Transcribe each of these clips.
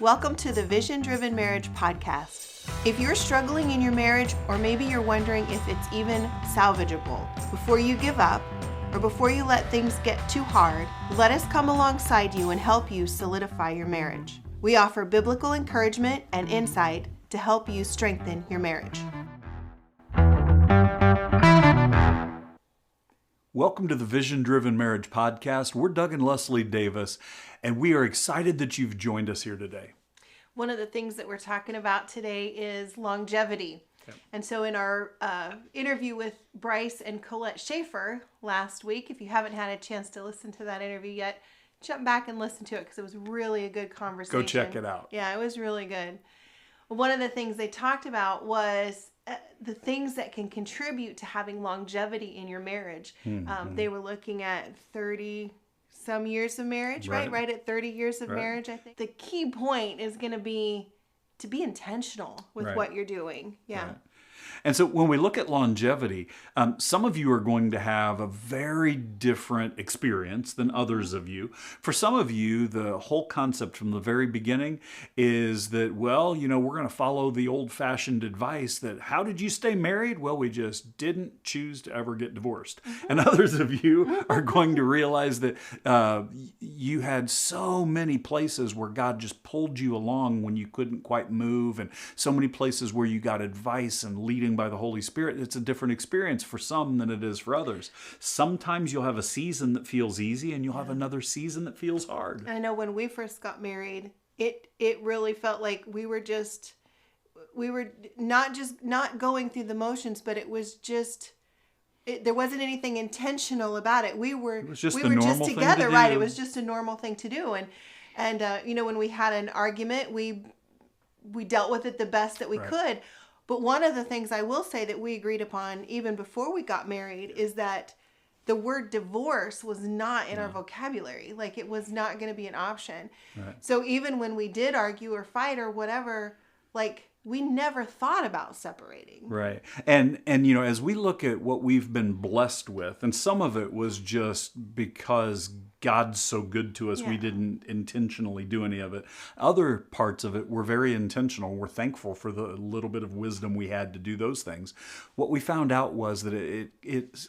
Welcome to the Vision Driven Marriage Podcast. If you're struggling in your marriage, or maybe you're wondering if it's even salvageable, before you give up or before you let things get too hard, let us come alongside you and help you solidify your marriage. We offer biblical encouragement and insight to help you strengthen your marriage. Welcome to the Vision Driven Marriage Podcast. We're Doug and Leslie Davis, and we are excited that you've joined us here today. One of the things that we're talking about today is longevity. Okay. And so in our interview with Bryce and Colette Schaefer last week, if you haven't had a chance to listen to that interview yet, jump back and listen to it because it was really a good conversation. Go check it out. Yeah, it was really good. One of the things they talked about was the things that can contribute to having longevity in your marriage. Mm-hmm. They were looking at 30 some years of marriage, right? Right at 30 years of marriage, I think. The key point is going to be intentional with what you're doing. Yeah. Right. And so when we look at longevity, some of you are going to have a very different experience than others of you. For some of you, the whole concept from the very beginning is that, well, you know, we're going to follow the old-fashioned advice that how did you stay married? Well, we just didn't choose to ever get divorced. And others of you are going to realize that you had so many places where God just pulled you along when you couldn't quite move, and so many places where you got advice and leading by the Holy Spirit. It's a different experience for some than it is for others. Sometimes you'll have a season that feels easy and you'll have another season that feels hard. I know when we first got married, it really felt like we were not going through the motions, but it was just there wasn't anything intentional about it. We were just together, right? It was just a normal thing to do. And you know, when we had an argument, we dealt with it the best that we could. But one of the things I will say that we agreed upon even before we got married is that the word divorce was not in our vocabulary. Like, it was not going to be an option. Right. So even when we did argue or fight or whatever, like, we never thought about separating. Right. And you know, as we look at what we've been blessed with, and some of it was just because God's so good to us, we didn't intentionally do any of it. Other parts of it were very intentional. We're thankful for the little bit of wisdom we had to do those things. What we found out was that it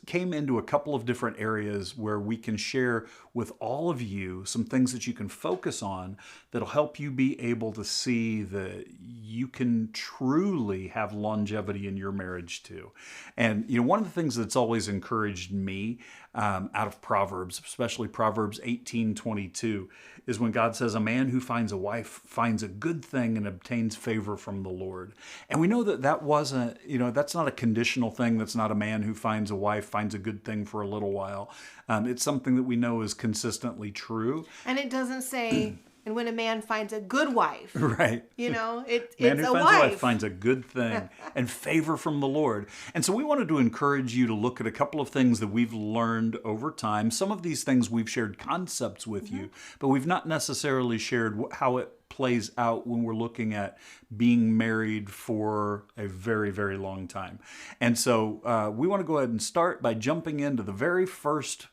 came into a couple of different areas where we can share with all of you some things that you can focus on that'll help you be able to see that you can truly have longevity in your marriage too. And you know, one of the things that's always encouraged me out of Proverbs, especially Proverbs 18:22, is when God says, a man who finds a wife finds a good thing and obtains favor from the Lord. And we know that wasn't, you know, that's not a conditional thing. That's not a man who finds a wife finds a good thing for a little while. It's something that we know is consistently true. And it doesn't say... And when a man finds a good wife, right? You know, it's man who a finds wife. A wife finds a good thing and favor from the Lord. And so we wanted to encourage you to look at a couple of things that we've learned over time. Some of these things we've shared concepts with you, but we've not necessarily shared how it plays out when we're looking at being married for a very, very long time. And so we want to go ahead and start by jumping into the very first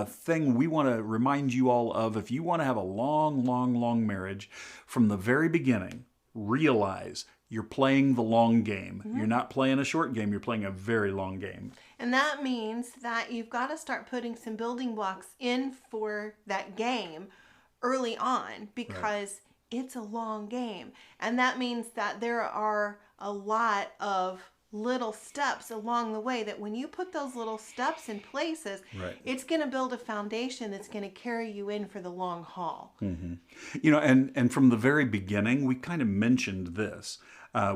thing we want to remind you all of. If you want to have a long, long, long marriage, from the very beginning, realize you're playing the long game. Mm-hmm. You're not playing a short game. You're playing a very long game. And that means that you've got to start putting some building blocks in for that game early on, because it's a long game. And that means that there are a lot of little steps along the way that when you put those little steps in places, it's going to build a foundation that's going to carry you in for the long haul. Mm-hmm. You know, and from the very beginning, we kind of mentioned this.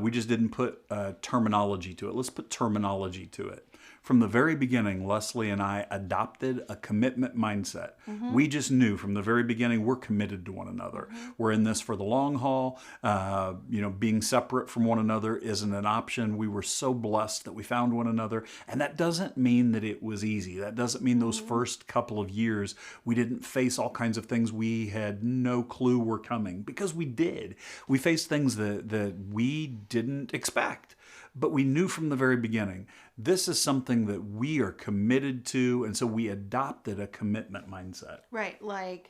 We just didn't put terminology to it. Let's put terminology to it. From the very beginning, Leslie and I adopted a commitment mindset. Mm-hmm. We just knew from the very beginning we're committed to one another. Mm-hmm. We're in this for the long haul. You know, being separate from one another isn't an option. We were so blessed that we found one another. And that doesn't mean that it was easy. That doesn't mean those first couple of years we didn't face all kinds of things we had no clue were coming, because we did. We faced things that we didn't expect. But we knew from the very beginning, this is something that we are committed to, and so we adopted a commitment mindset. Right, like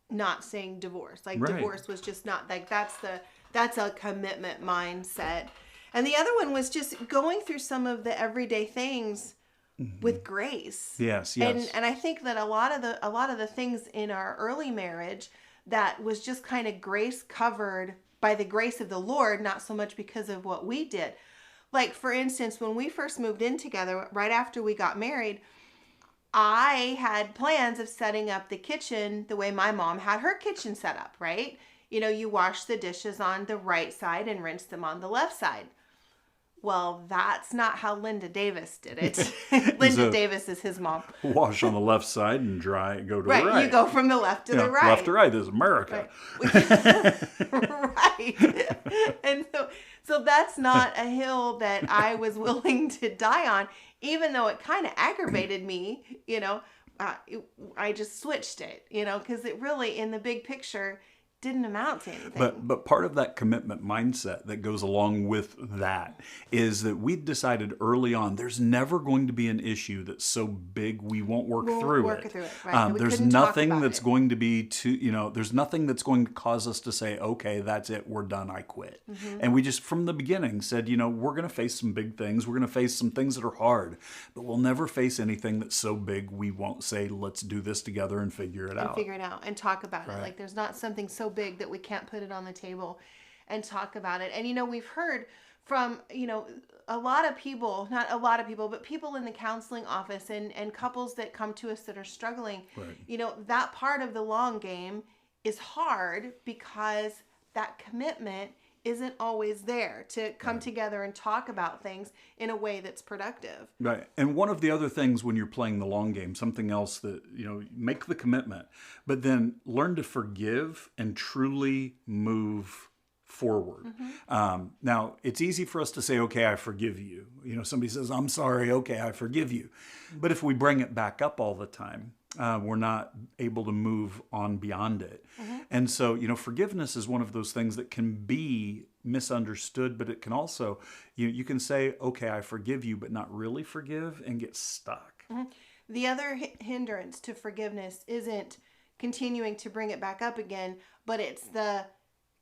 not saying divorce. Like Right. divorce was just not like that's a commitment mindset. And the other one was just going through some of the everyday things with grace. Yes. And I think that a lot of the things in our early marriage that was just kind of grace covered by the grace of the Lord, not so much because of what we did. Like, for instance, when we first moved in together, right after we got married, I had plans of setting up the kitchen the way my mom had her kitchen set up, right? You know, you wash the dishes on the right side and rinse them on the left side. Well, that's not how Linda Davis did it. Linda Davis is his mom. Wash on the left side and dry, go to the right. You go from the left to the right. Left to right. This is America. Right. And so that's not a hill that I was willing to die on, even though it kind of aggravated me, you know. I just switched it, you know, because it really, in the big picture, didn't amount to anything. But part of that commitment mindset that goes along with that is that we decided early on there's never going to be an issue that's so big we won't work through it. Right. There's nothing that's going to be there's nothing that's going to cause us to say, okay, that's it, we're done, I quit. Mm-hmm. And we just from the beginning said, we're going to face some big things. We're going to face some things that are hard, but we'll never face anything that's so big we won't say, let's do this together and figure it out. And talk about it. Like there's not something so big that we can't put it on the table and talk about it. And we've heard from a lot of people, not a lot of people, but people in the counseling office and couples that come to us that are struggling. Right. That part of the long game is hard because that commitment isn't always there to come together and talk about things in a way that's productive. Right. And one of the other things when you're playing the long game, something else that, make the commitment, but then learn to forgive and truly move forward. Mm-hmm. Now, it's easy for us to say, okay, I forgive you. Somebody says, I'm sorry, okay, I forgive you. But if we bring it back up all the time, we're not able to move on beyond it. Mm-hmm. And so, forgiveness is one of those things that can be misunderstood, but it can also, you can say, okay, I forgive you, but not really forgive and get stuck. Mm-hmm. The other hindrance to forgiveness isn't continuing to bring it back up again, but it's the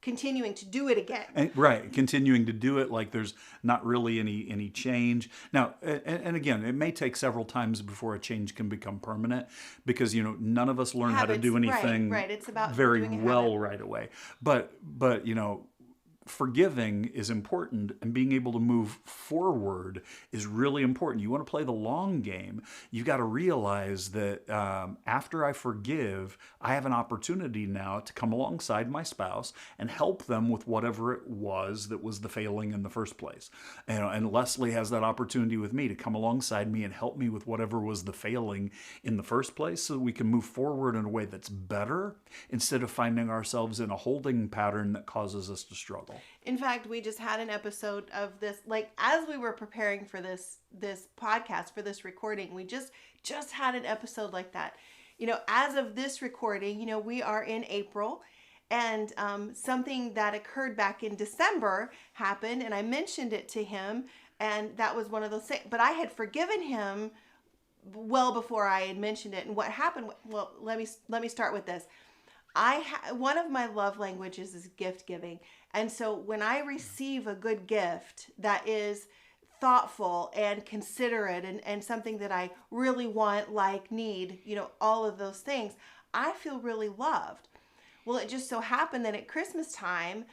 continuing to do it again. Right. Continuing to do it like there's not really any change. Now, and again, it may take several times before a change can become permanent because, none of us learn how to do anything right. It's about very well right away. But forgiving is important, and being able to move forward is really important. You want to play the long game. You got to realize that after I forgive, I have an opportunity now to come alongside my spouse and help them with whatever it was that was the failing in the first place. And Leslie has that opportunity with me to come alongside me and help me with whatever was the failing in the first place, so that we can move forward in a way that's better instead of finding ourselves in a holding pattern that causes us to struggle. In fact, we just had an episode of this, like as we were preparing for this podcast, for this recording, we just had an episode like that. As of this recording, we are in April, and something that occurred back in December happened, and I mentioned it to him, and that was one of those things. But I had forgiven him well before I had mentioned it. And what happened? Well, let me start with this. One of my love languages is gift giving. And so when I receive a good gift that is thoughtful and considerate and something that I really want, like, need, all of those things, I feel really loved. Well, it just so happened that at Christmas time,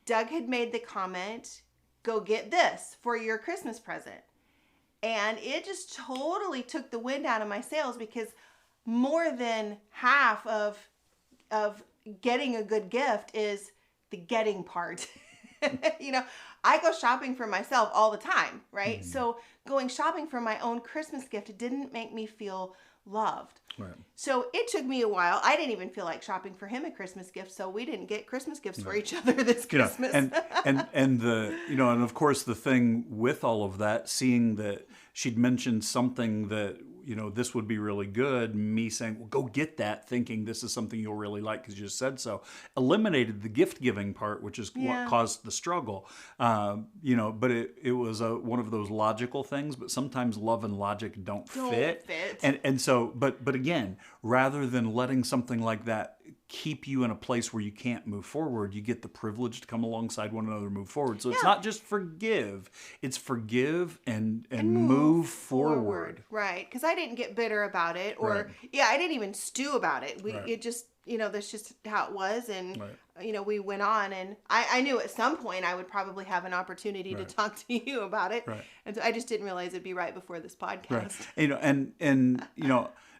Doug had made the comment, go get this for your Christmas present. And it just totally took the wind out of my sails, because more than half of getting a good gift is the getting part. I go shopping for myself all the time, right? Mm-hmm. So going shopping for my own Christmas gift didn't make me feel loved. Right. So it took me a while. I didn't even feel like shopping for him a Christmas gift, so we didn't get Christmas gifts for each other this Christmas. And of course the thing with all of that, seeing that she'd mentioned something that this would be really good, me saying, well, go get that, thinking this is something you'll really like because you just said so, eliminated the gift giving part, which is what caused the struggle. But it was one of those logical things, but sometimes love and logic don't fit. And so, but again, rather than letting something like that keep you in a place where you can't move forward. You get the privilege to come alongside one another and move forward. So it's not just forgive, it's forgive and move forward. Right. Because I didn't get bitter about it, or I didn't even stew about it. It just, that's just how it was. And, we went on, and I knew at some point I would probably have an opportunity to talk to you about it. Right. And so I just didn't realize it'd be right before this podcast. Right. And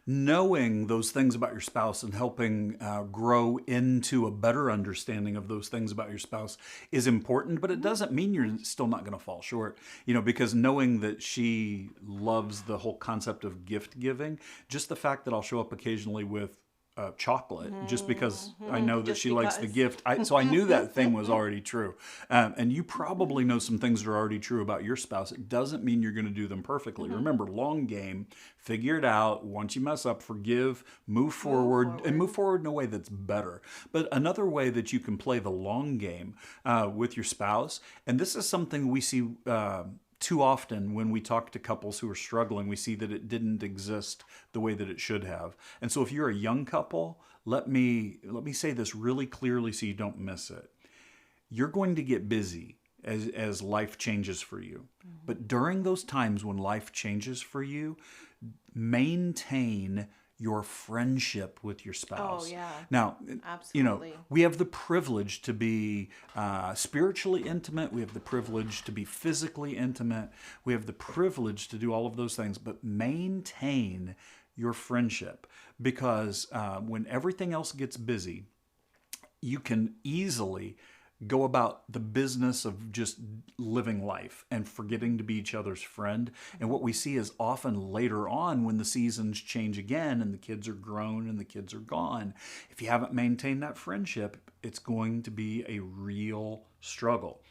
knowing those things about your spouse and helping grow into a better understanding of those things about your spouse is important, but it doesn't mean you're still not going to fall short, because knowing that she loves the whole concept of gift giving, just the fact that I'll show up occasionally with chocolate just because I know that she likes the gift. So I knew that thing was already true. And you probably know some things that are already true about your spouse. It doesn't mean you're going to do them perfectly. Remember, long game, figure it out. Once you mess up, forgive, move forward, and move forward in a way that's better. But another way that you can play the long game with your spouse, and this is something we see too often when we talk to couples who are struggling, we see that it didn't exist the way that it should have. And so if you're a young couple, let me say this really clearly so you don't miss it. You're going to get busy as life changes for you. But during those times when life changes for you, maintain your friendship with your spouse. Oh, yeah. Now, absolutely. We have the privilege to be spiritually intimate. We have the privilege to be physically intimate. We have the privilege to do all of those things, but maintain your friendship, because when everything else gets busy, you can easily go about the business of just living life and forgetting to be each other's friend. And what we see is often later on, when the seasons change again and the kids are grown and the kids are gone, if you haven't maintained that friendship, it's going to be a real struggle.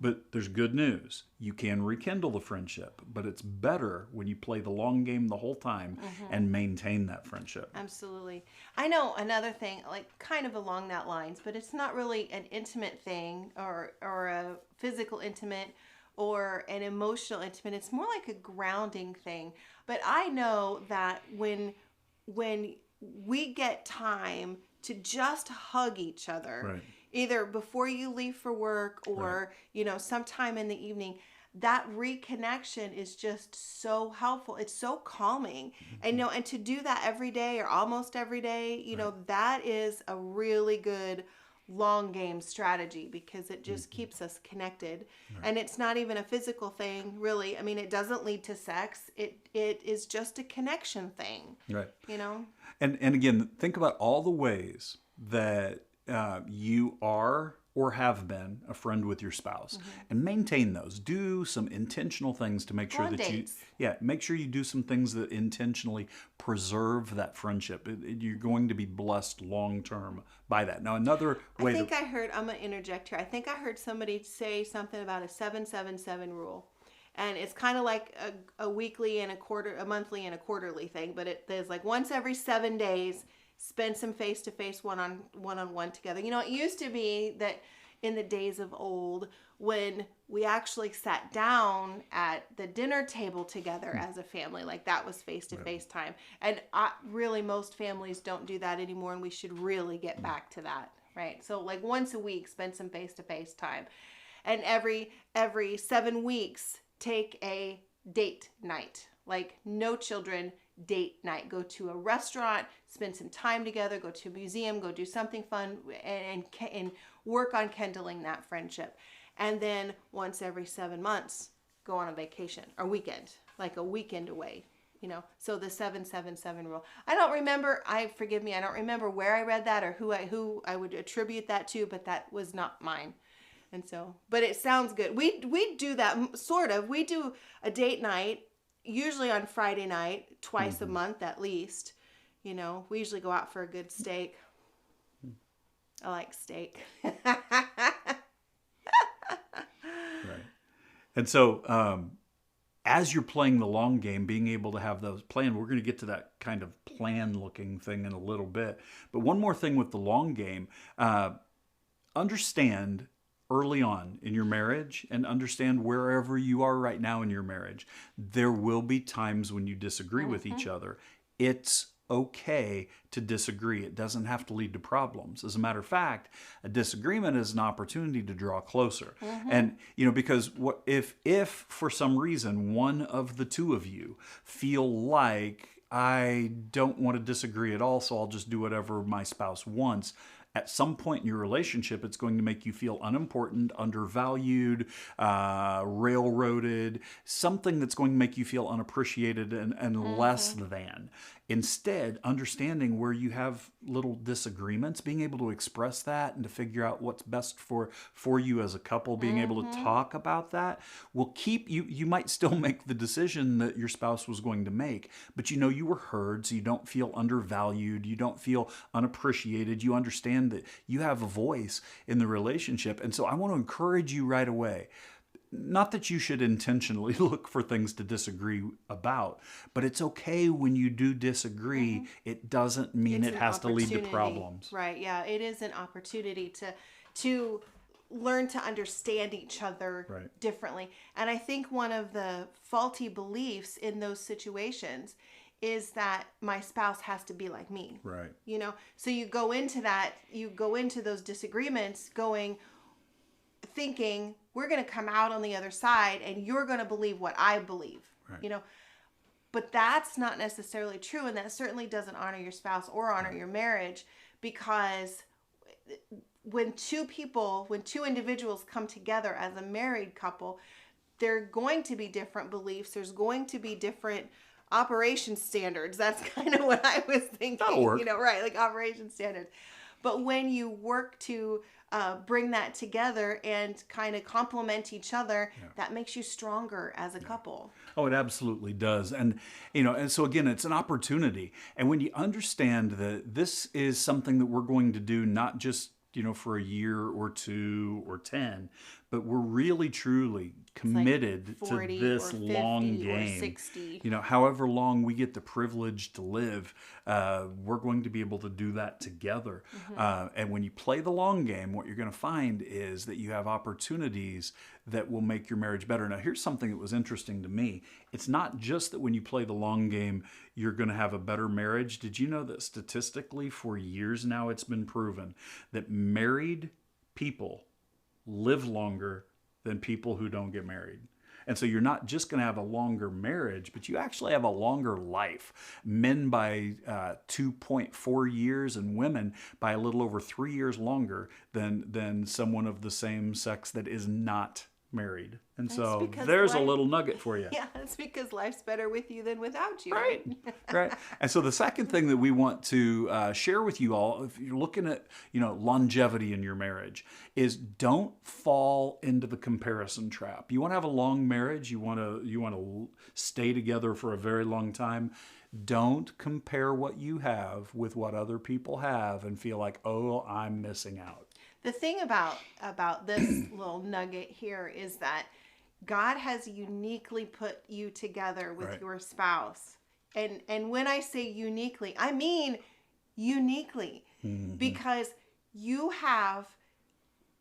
But there's good news. You can rekindle the friendship, but it's better when you play the long game the whole time and maintain that friendship. Absolutely. I know another thing, like kind of along that lines, but it's not really an intimate thing or a physical intimate or an emotional intimate. It's more like a grounding thing. But I know that when we get time to just hug each other, either before you leave for work or, sometime in the evening, that reconnection is just so helpful. It's so calming. And to do that every day or almost every day, that is a really good long game strategy, because it just keeps us connected. And it's not even a physical thing, really. I mean, it doesn't lead to sex. It is just a connection thing. Right. And again, think about all the ways that you are or have been a friend with your spouse, and maintain those. Do some intentional things to make sure that make sure you do some things that intentionally preserve that friendship. You're going to be blessed long term by that. Now, another way I'm going to interject here. I think I heard somebody say something about a 7-7-7 rule. And it's kind of like a weekly and a monthly and a quarterly thing, but there's like once every 7 days, spend some face-to-face one-on-one together. It used to be that in the days of old, when we actually sat down at the dinner table together as a family, like that was face-to-face time. And really, most families don't do that anymore, and we should really get back to that, right? So like once a week, spend some face-to-face time. And every 7 weeks, take a date night, like no children date night. Go to a restaurant, spend some time together, go to a museum, go do something fun, and work on kindling that friendship. And then once every 7 months, go on a vacation or weekend, like a weekend away. So the 7-7-7 rule. I don't remember where I read that or who I would attribute that to, but that was not mine. And so, but it sounds good. We do that sort of. We do a date night, usually on Friday night, twice a month at least. We usually go out for a good steak. I like steak. Right. And so, as you're playing the long game, being able to have those planned, we're going to get to that kind of plan-looking thing in a little bit. But one more thing with the long game, understand early on in your marriage, and understand wherever you are right now in your marriage, there will be times when you disagree with each other. It's okay to disagree. It doesn't have to lead to problems. As a matter of fact, a disagreement is an opportunity to draw closer. And, because what if for some reason one of the two of you feel like, I don't want to disagree at all, so I'll just do whatever my spouse wants. At some point in your relationship, it's going to make you feel unimportant, undervalued, railroaded, something that's going to make you feel unappreciated and less than. Instead, understanding where you have little disagreements, being able to express that and to figure out what's best for you as a couple, being able to talk about that will keep you. You might still make the decision that your spouse was going to make, but you were heard, so you don't feel undervalued, you don't feel unappreciated, you understand that you have a voice in the relationship. And so I want to encourage you right away. Not that you should intentionally look for things to disagree about, but it's okay when you do disagree. It doesn't mean it has to lead to problems. Right, yeah. It is an opportunity to learn to understand each other differently. And I think one of the faulty beliefs in those situations is that my spouse has to be like me. Right. So you go into those disagreements thinking we're going to come out on the other side and you're going to believe what I believe, but that's not necessarily true. And that certainly doesn't honor your spouse or honor your marriage, because when two individuals come together as a married couple, there are going to be different beliefs. There's going to be different operation standards. That's kind of what I was thinking, like operation standards. But when you work to bring that together and kind of complement each other, that makes you stronger as a couple. Oh, it absolutely does. And, and so again, it's an opportunity. And when you understand that this is something that we're going to do, not just, for a year or 2 or 10, but we're really truly committed to this long game. Or 60. However long we get the privilege to live, we're going to be able to do that together. And when you play the long game, what you're going to find is that you have opportunities that will make your marriage better. Now, here's something that was interesting to me. It's not just that when you play the long game, you're going to have a better marriage. Did you know that statistically for years now it's been proven that married people live longer than people who don't get married? And so you're not just going to have a longer marriage, but you actually have a longer life. Men by 2.4 years and women by a little over 3 years longer than someone of the same sex that is not married. And so there's a little nugget for you. Yeah, that's because life's better with you than without you. Right. Right. And so the second thing that we want to share with you all, if you're looking at, longevity in your marriage, is don't fall into the comparison trap. You want to have a long marriage. You want to stay together for a very long time. Don't compare what you have with what other people have and feel like, oh, I'm missing out. The thing about this little nugget here is that God has uniquely put you together with your spouse. And when I say uniquely, I mean uniquely. Because you have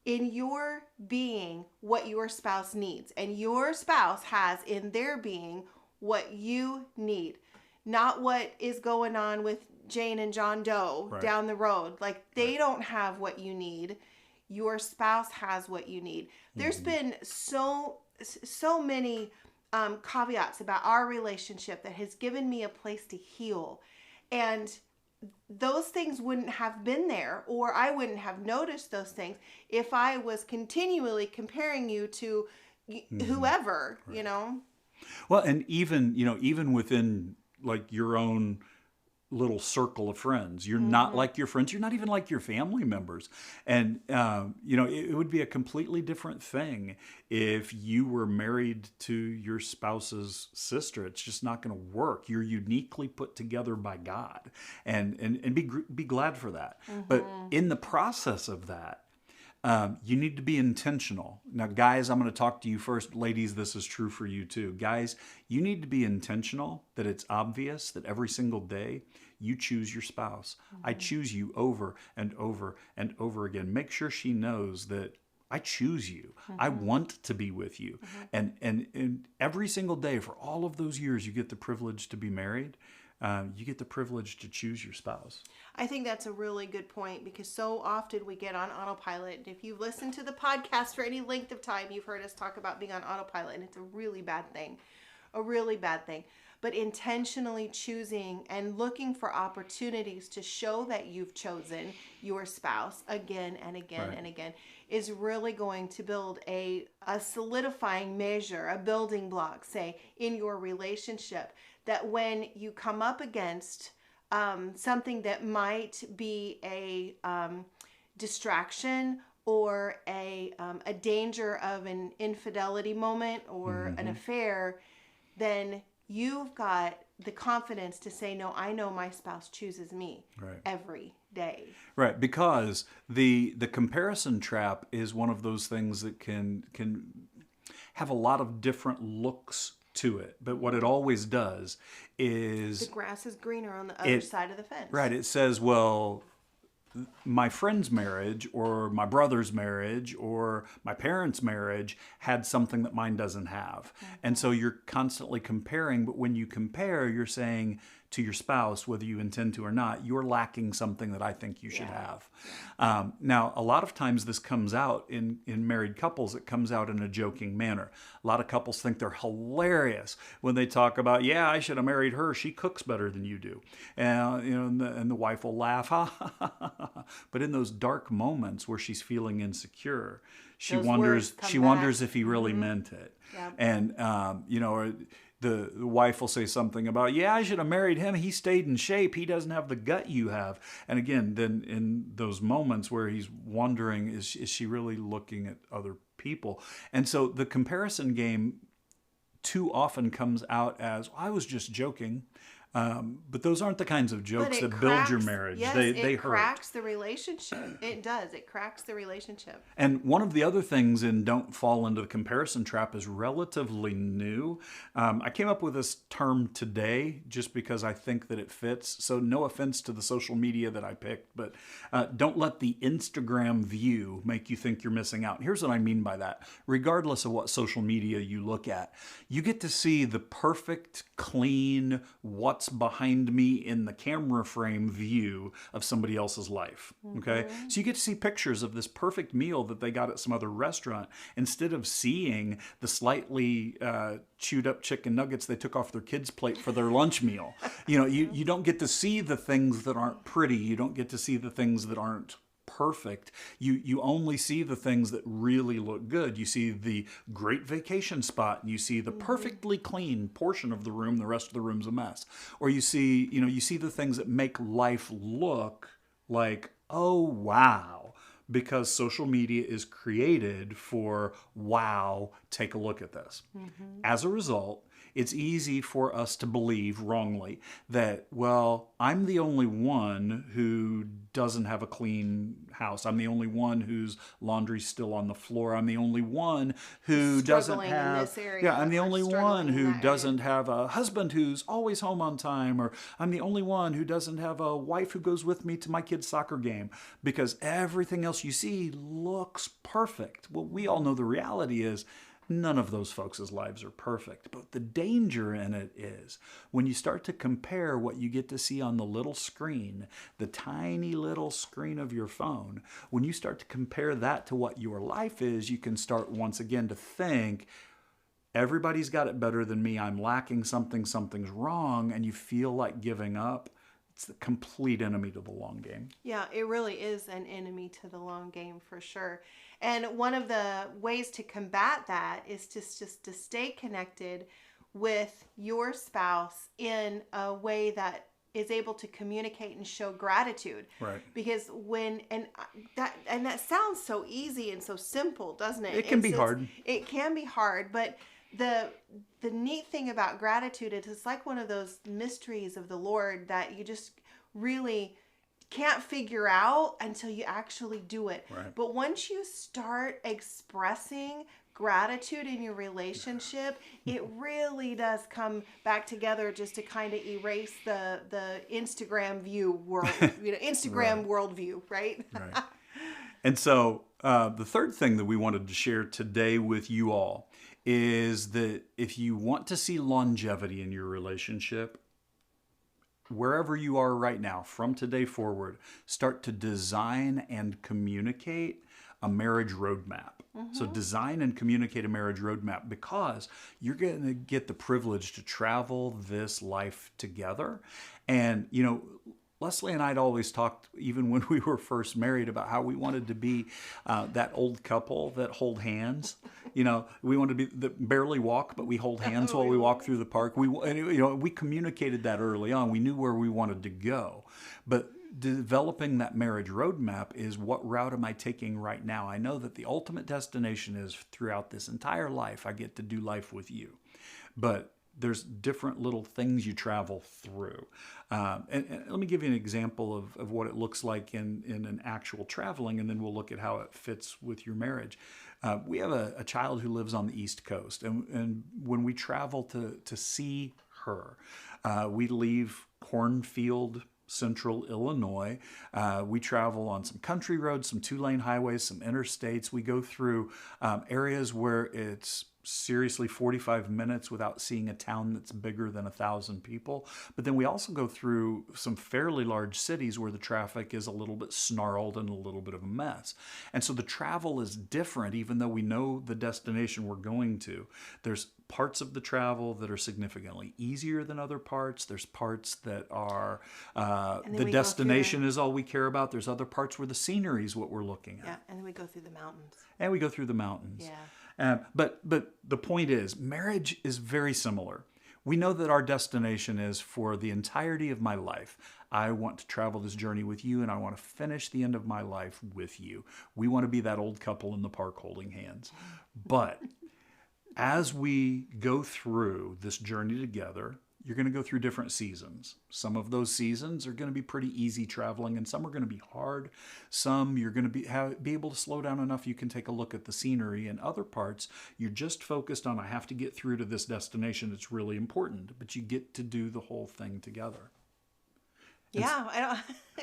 in your being what your spouse needs. And your spouse has in their being what you need. Not what is going on with Jane and John Doe down the road. Like, they don't have what you need. Your spouse has what you need. There's been so many caveats about our relationship that has given me a place to heal. And those things wouldn't have been there, or I wouldn't have noticed those things if I was continually comparing you to whoever, Well, and even within like your own little circle of friends, you're not like your friends. You're not even like your family members. And, it would be a completely different thing if you were married to your spouse's sister. It's just not going to work. You're uniquely put together by God, and be glad for that. But in the process of that, you need to be intentional. Now, guys, I'm going to talk to you first. Ladies, this is true for you too. Guys, you need to be intentional, that it's obvious that every single day you choose your spouse. I choose you over and over and over again. Make sure she knows that I choose you. I want to be with you. And every single day for all of those years you get the privilege to be married, you get the privilege to choose your spouse. I think that's a really good point, because so often we get on autopilot. If you've listened to the podcast for any length of time, you've heard us talk about being on autopilot, and it's a really bad thing. A really bad thing. But intentionally choosing and looking for opportunities to show that you've chosen your spouse again and again and again is really going to build a solidifying measure, a building block, say, in your relationship, that when you come up against something that might be a distraction or a danger of an infidelity moment or an affair, then you've got the confidence to say, no, I know my spouse chooses me every day. Right, because the comparison trap is one of those things that can have a lot of different looks to it. But what it always does is... the grass is greener on the other side of the fence. Right, it says, well, my friend's marriage or my brother's marriage or my parents' marriage had something that mine doesn't have. And so you're constantly comparing, but when you compare, you're saying to your spouse, whether you intend to or not, you're lacking something that I think you should have. Now, a lot of times this comes out in married couples, it comes out in a joking manner. A lot of couples think they're hilarious when they talk about, yeah, I should have married her. She cooks better than you do. And the wife will laugh, ha, ha, ha, ha. But in those dark moments where she's feeling insecure, she wonders if he really meant it. Yep. And, the wife will say something about, yeah, I should have married him. He stayed in shape. He doesn't have the gut you have. And again, then in those moments where he's wondering, is she really looking at other people? And so the comparison game too often comes out as, I was just joking. But those aren't the kinds of jokes that build your marriage. Yes, they hurt. It hurt. cracks the relationship. It does. It cracks the relationship. And one of the other things in Don't Fall into the Comparison Trap is relatively new. I came up with this term today just because I think that it fits. So no offense to the social media that I picked, but don't let the Instagram view make you think you're missing out. And here's what I mean by that. Regardless of what social media you look at, you get to see the perfect, clean, what's behind me in the camera frame view of somebody else's life. Okay. So you get to see pictures of this perfect meal that they got at some other restaurant instead of seeing the slightly chewed up chicken nuggets they took off their kids' plate for their lunch meal. You don't get to see the things that aren't pretty. You don't get to see the things that aren't perfect. You only see the things that really look good. You see the great vacation spot, and you see the perfectly clean portion of the room. The rest of the room's a mess. Or you see the things that make life look like, oh wow, because social media is created for, wow, take a look at this. As a result, it's easy for us to believe wrongly that, well, I'm the only one who doesn't have a clean house. I'm the only one whose laundry's still on the floor. I'm the only one who doesn't have, I'm the only one who doesn't have a husband who's always home on time, or I'm the only one who doesn't have a wife who goes with me to my kid's soccer game, because everything else you see looks perfect. Well, we all know the reality is none of those folks' lives are perfect. But the danger in it is when you start to compare what you get to see on the little screen, the tiny little screen of your phone, when you start to compare that to what your life is, you can start once again to think, everybody's got it better than me. I'm lacking something. Something's wrong. And you feel like giving up. It's the complete enemy to the long game. Yeah, it really is an enemy to the long game for sure. And one of the ways to combat that is just to stay connected with your spouse in a way that is able to communicate and show gratitude. Right. Because that sounds so easy and so simple, doesn't it? It can be hard. It can be hard, but the neat thing about gratitude is it's like one of those mysteries of the Lord that you just really can't figure out until you actually do it. Right. But once you start expressing gratitude in your relationship, it really does come back together just to kind of erase the Instagram view world, Instagram worldview, right? Right. And so the third thing that we wanted to share today with you all is that if you want to see longevity in your relationship, wherever you are right now, from today forward, start to design and communicate a marriage roadmap. So design and communicate a marriage roadmap, because you're going to get the privilege to travel this life together. And, Leslie and I'd always talked, even when we were first married, about how we wanted to be that old couple that hold hands. We wanted to be that barely walk, but we hold hands while we walk through the park. We communicated that early on. We knew where we wanted to go, but developing that marriage roadmap is, what route am I taking right now? I know that the ultimate destination is, throughout this entire life, I get to do life with you, but there's different little things you travel through. And let me give you an example of what it looks like in an actual traveling, and then we'll look at how it fits with your marriage. We have a child who lives on the East Coast, and when we travel to see her, we leave Cornfield, Central Illinois. We travel on some country roads, some 2-lane highways, some interstates. We go through areas where it's seriously 45 minutes without seeing a town that's bigger than 1,000 people. But then we also go through some fairly large cities where the traffic is a little bit snarled and a little bit of a mess. And so the travel is different, even though we know the destination we're going to. There's parts of the travel that are significantly easier than other parts. There's parts that are the destination is all we care about. There's other parts where the scenery is what we're looking at. Yeah, and then we go through the mountains. Yeah. But the point is, marriage is very similar. We know that our destination is, for the entirety of my life, I want to travel this journey with you, and I want to finish the end of my life with you. We want to be that old couple in the park holding hands. But as we go through this journey together, you're going to go through different seasons. Some of those seasons are going to be pretty easy traveling, and some are going to be hard. Some you're going to be able to slow down enough you can take a look at the scenery, and other parts you're just focused on, I have to get through to this destination. It's really important, but you get to do the whole thing together. I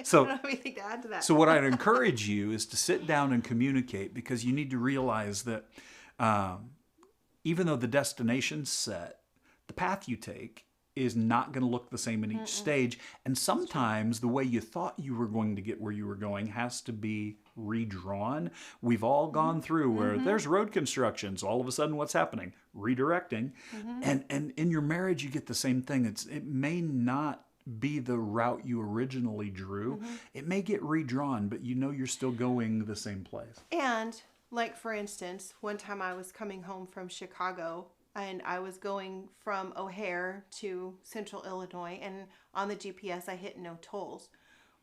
don't have anything to add to that. So what I'd encourage you is to sit down and communicate, because you need to realize that even though the destination's set, the path you take is not going to look the same in each stage. And sometimes the way you thought you were going to get where you were going has to be redrawn. We've all gone through where there's road construction. So all of a sudden, what's happening? Redirecting. And in your marriage, you get the same thing. It may not be the route you originally drew. It may get redrawn, but you're still going the same place. And like, for instance, one time I was coming home from Chicago, and I was going from O'Hare to Central Illinois, and on the GPS I hit no tolls.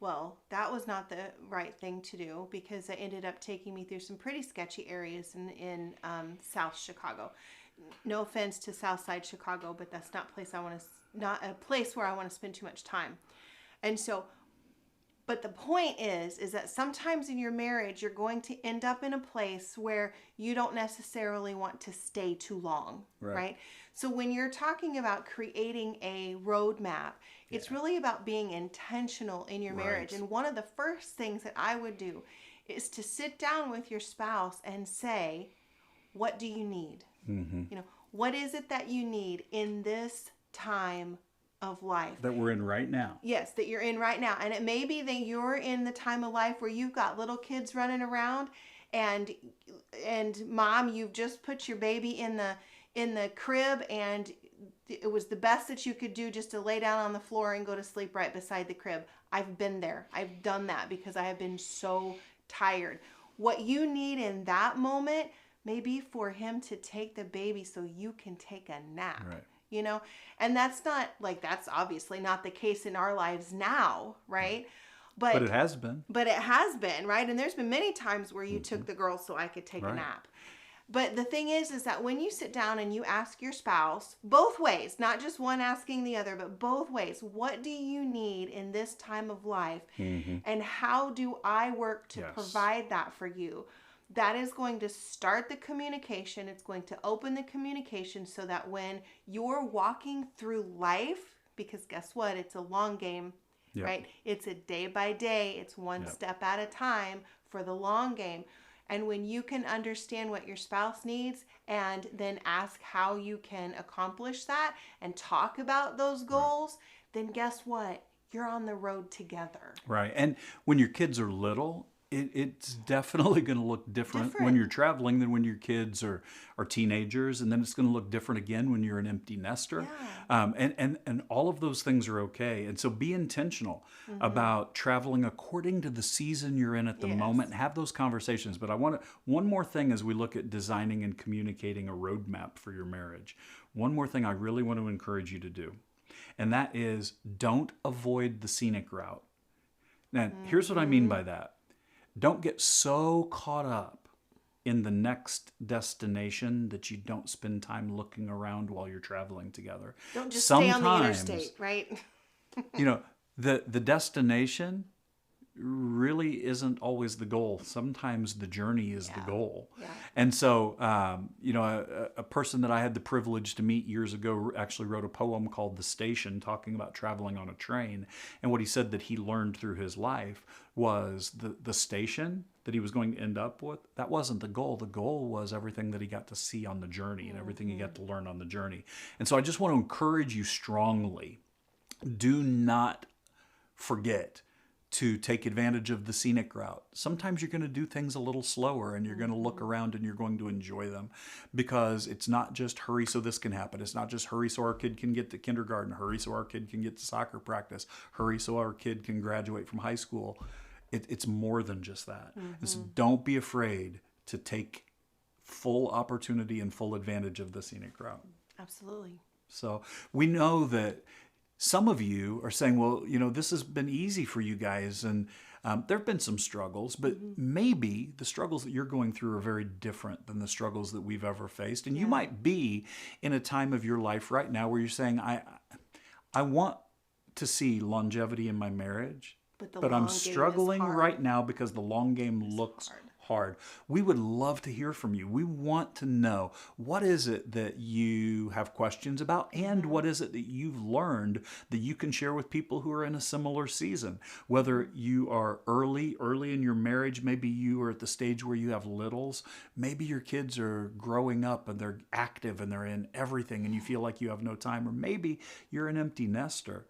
Well, that was not the right thing to do, because it ended up taking me through some pretty sketchy areas in South Chicago. No offense to South Side Chicago, but that's not a place where I want to spend too much time. And so, but the point is that sometimes in your marriage, you're going to end up in a place where you don't necessarily want to stay too long, right? So when you're talking about creating a roadmap, it's really about being intentional in your marriage. And one of the first things that I would do is to sit down with your spouse and say, what do you need? What is it that you need in this time of life that we're in right now? Yes, that you're in right now. And it may be that you're in the time of life where you've got little kids running around, and mom, you've just put your baby in the crib, and it was the best that you could do just to lay down on the floor and go to sleep right beside the crib. I've been there. I've done that because I have been so tired. What you need in that moment may be for him to take the baby so you can take a nap. And that's obviously not the case in our lives now, right? But it has been. But it has been, right? And there's been many times where you took the girls so I could take a nap. But the thing is that when you sit down and you ask your spouse, both ways, not just one asking the other, but both ways, what do you need in this time of life? And how do I work to provide that for you? That is going to start the communication. It's going to open the communication so that when you're walking through life, because guess what? It's a long game, right? It's a day by day. It's one step at a time for the long game. And when you can understand what your spouse needs and then ask how you can accomplish that and talk about those goals, then guess what? you're on the road together. Right. And when your kids are little, it's definitely going to look different when you're traveling than when your kids are teenagers. And then it's going to look different again when you're an empty nester. Yeah. And all of those things are okay. And so be intentional about traveling according to the season you're in at the moment and have those conversations. But I want one more thing as we look at designing and communicating a roadmap for your marriage. One more thing I really want to encourage you to do. And that is, don't avoid the scenic route. Now, here's what I mean by that. Don't get so caught up in the next destination that you don't spend time looking around while you're traveling together. Don't just stay on the interstate, right? The destination really isn't always the goal. Sometimes the journey is the goal. Yeah. And so, a person that I had the privilege to meet years ago actually wrote a poem called The Station, talking about traveling on a train. And what he said that he learned through his life was the station that he was going to end up with, that wasn't the goal. The goal was everything that he got to see on the journey and everything he got to learn on the journey. And so I just want to encourage you strongly, do not forget to take advantage of the scenic route. Sometimes you're going to do things a little slower and you're going to look around and you're going to enjoy them, because it's not just hurry so this can happen. It's not just hurry so our kid can get to kindergarten, hurry so our kid can get to soccer practice, hurry so our kid can graduate from high school. It's more than just that. And so don't be afraid to take full opportunity and full advantage of the scenic route. Absolutely. So we know that some of you are saying, well, this has been easy for you guys, and there have been some struggles, but maybe the struggles that you're going through are very different than the struggles that we've ever faced. And you might be in a time of your life right now where you're saying, I want to see longevity in my marriage, but I'm struggling right now because the long game looks hard. We would love to hear from you. We want to know, what is it that you have questions about, and what is it that you've learned that you can share with people who are in a similar season? Whether you are early in your marriage, maybe you are at the stage where you have littles, maybe your kids are growing up and they're active and they're in everything and you feel like you have no time, or maybe you're an empty nester.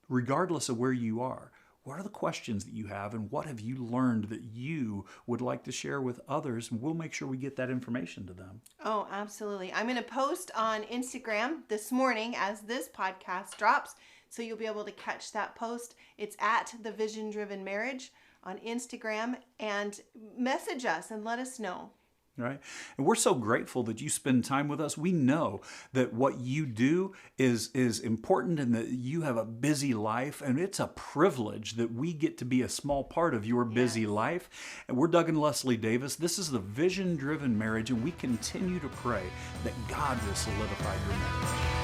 Regardless of where you are, what are the questions that you have, and what have you learned that you would like to share with others? And we'll make sure we get that information to them. Oh, absolutely. I'm going to post on Instagram this morning as this podcast drops, so you'll be able to catch that post. It's at The Vision Driven Marriage on Instagram, and message us and let us know. Right? And we're so grateful that you spend time with us. We know that what you do is important, and that you have a busy life, and it's a privilege that we get to be a small part of your busy life. And we're Doug and Leslie Davis. This is The Vision Driven Marriage, and we continue to pray that God will solidify your marriage.